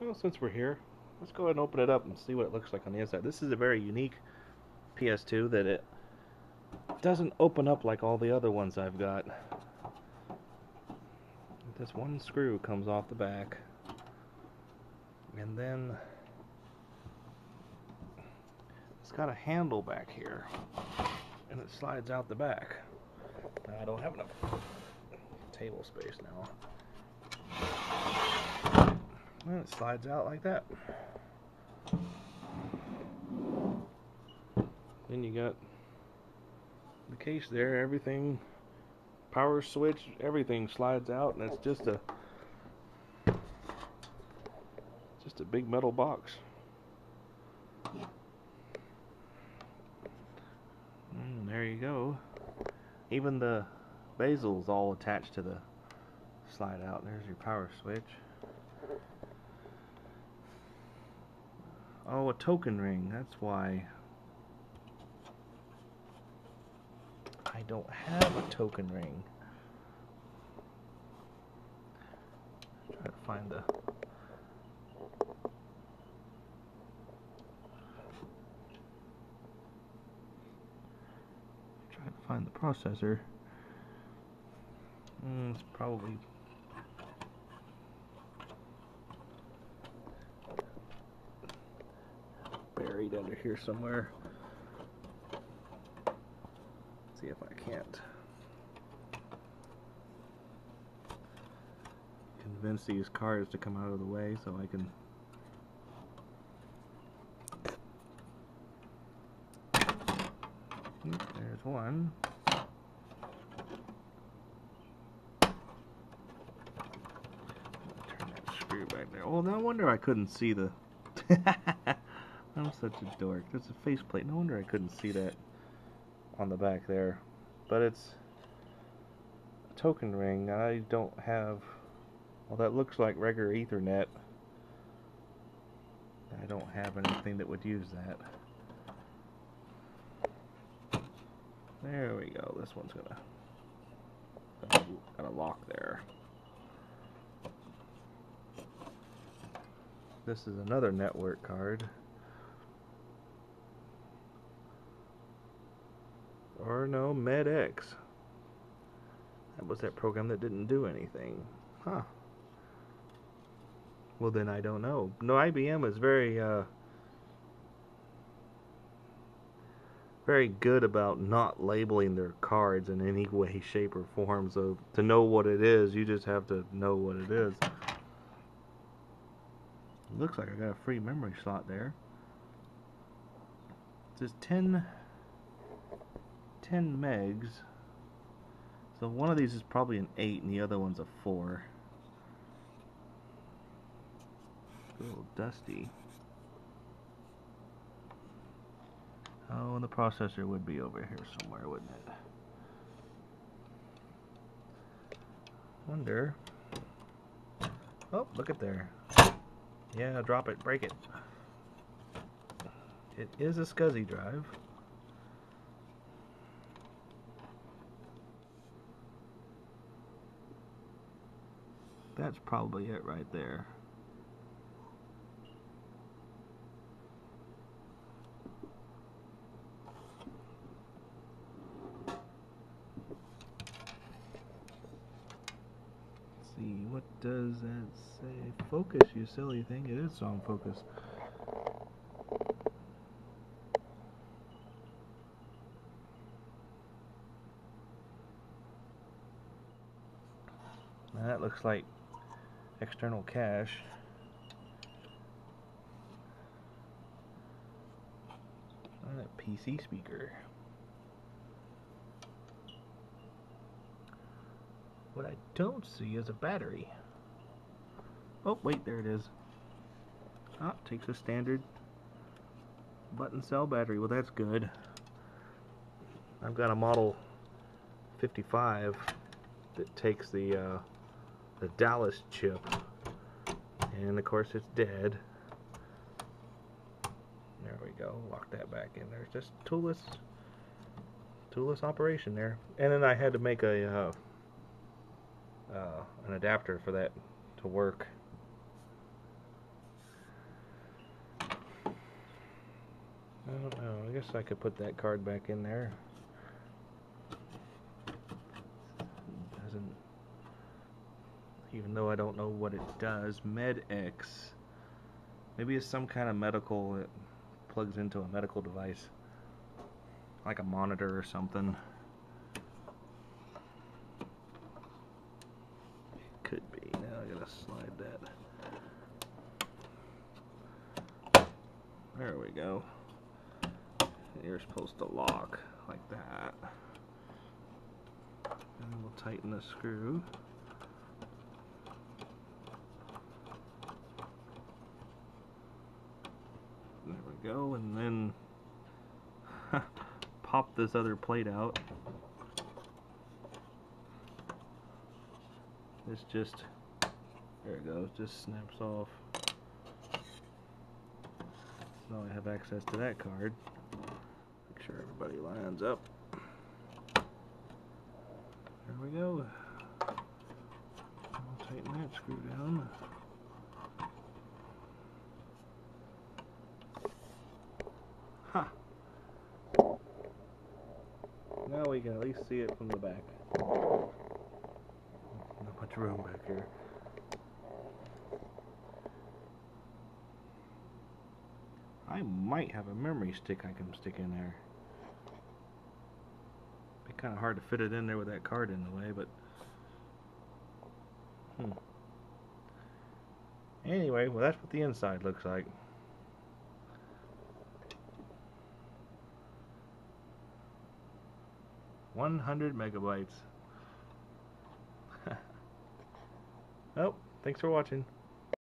Well, since we're here, let's go ahead and open it up and see what it looks like on the inside. This is a very unique PS2 that it doesn't open up like all the other ones I've got. This one screw comes off the back, and then it's got a handle back here, and it slides out the back. Now, I don't have enough table space now. And it slides out like that. Then you got the case there, everything, power switch, everything slides out, and it's just a big metal box. And there you go. Even the bezel's all attached to the slide out. There's your power switch. Oh, a token ring. That's why I don't have a token ring. Try to find the processor. It's probably buried under here somewhere. Let's see if I can't convince these cards to come out of the way so I can. There's one. Turn that screw back there. Oh, no wonder I couldn't see the. I'm such a dork. There's a faceplate. No wonder I couldn't see that on the back there. But it's a token ring. I don't have. Well, that looks like regular Ethernet. I don't have anything that would use that. There we go. This one's got a lock there. This is another network card. Or no, MedX. That was that program that didn't do anything. Huh. Well, then I don't know. No, IBM is very good about not labeling their cards in any way, shape, or form. So to know what it is, you just have to know what it is. It looks like I got a free memory slot there. It says 10 megs. So one of these is probably an 8 and the other one's a 4. A little dusty. Oh, and the processor would be over here somewhere, wouldn't it? Wonder. Oh, look at there. Yeah, drop it, break it. It is a SCSI drive. That's probably it right there. Let's see, what does that say? Focus, you silly thing. It is on focus. Now that looks like external cache. And a PC speaker. What I don't see is a battery. Oh, wait, there it is. Oh, takes a standard button cell battery. Well, that's good. I've got a model 55 that takes the Dallas chip, and of course it's dead. There we go. Lock that back in there. Just toolless operation there. And then I had to make a an adapter for that to work. guess I could put that card back in there. Doesn't, even though I don't know what it does. MedX. Maybe it's some kind of medical, it plugs into a medical device. Like a monitor or something. Could be. Now I gotta slide that. There we go. You're supposed to lock like that. And then we'll tighten the screw. There we go, and then pop this other plate out. This just, there it goes, just snaps off. Now I have access to that card. Make sure everybody lines up. There we go. I'll tighten that screw down. Ha! Now we can at least see it from the back. Not much room back here. I might have a memory stick I can stick in there. Be kind of hard to fit it in there with that card in the way, but anyway, well, that's what the inside looks like. $100 megabytes. Oh, thanks for watching.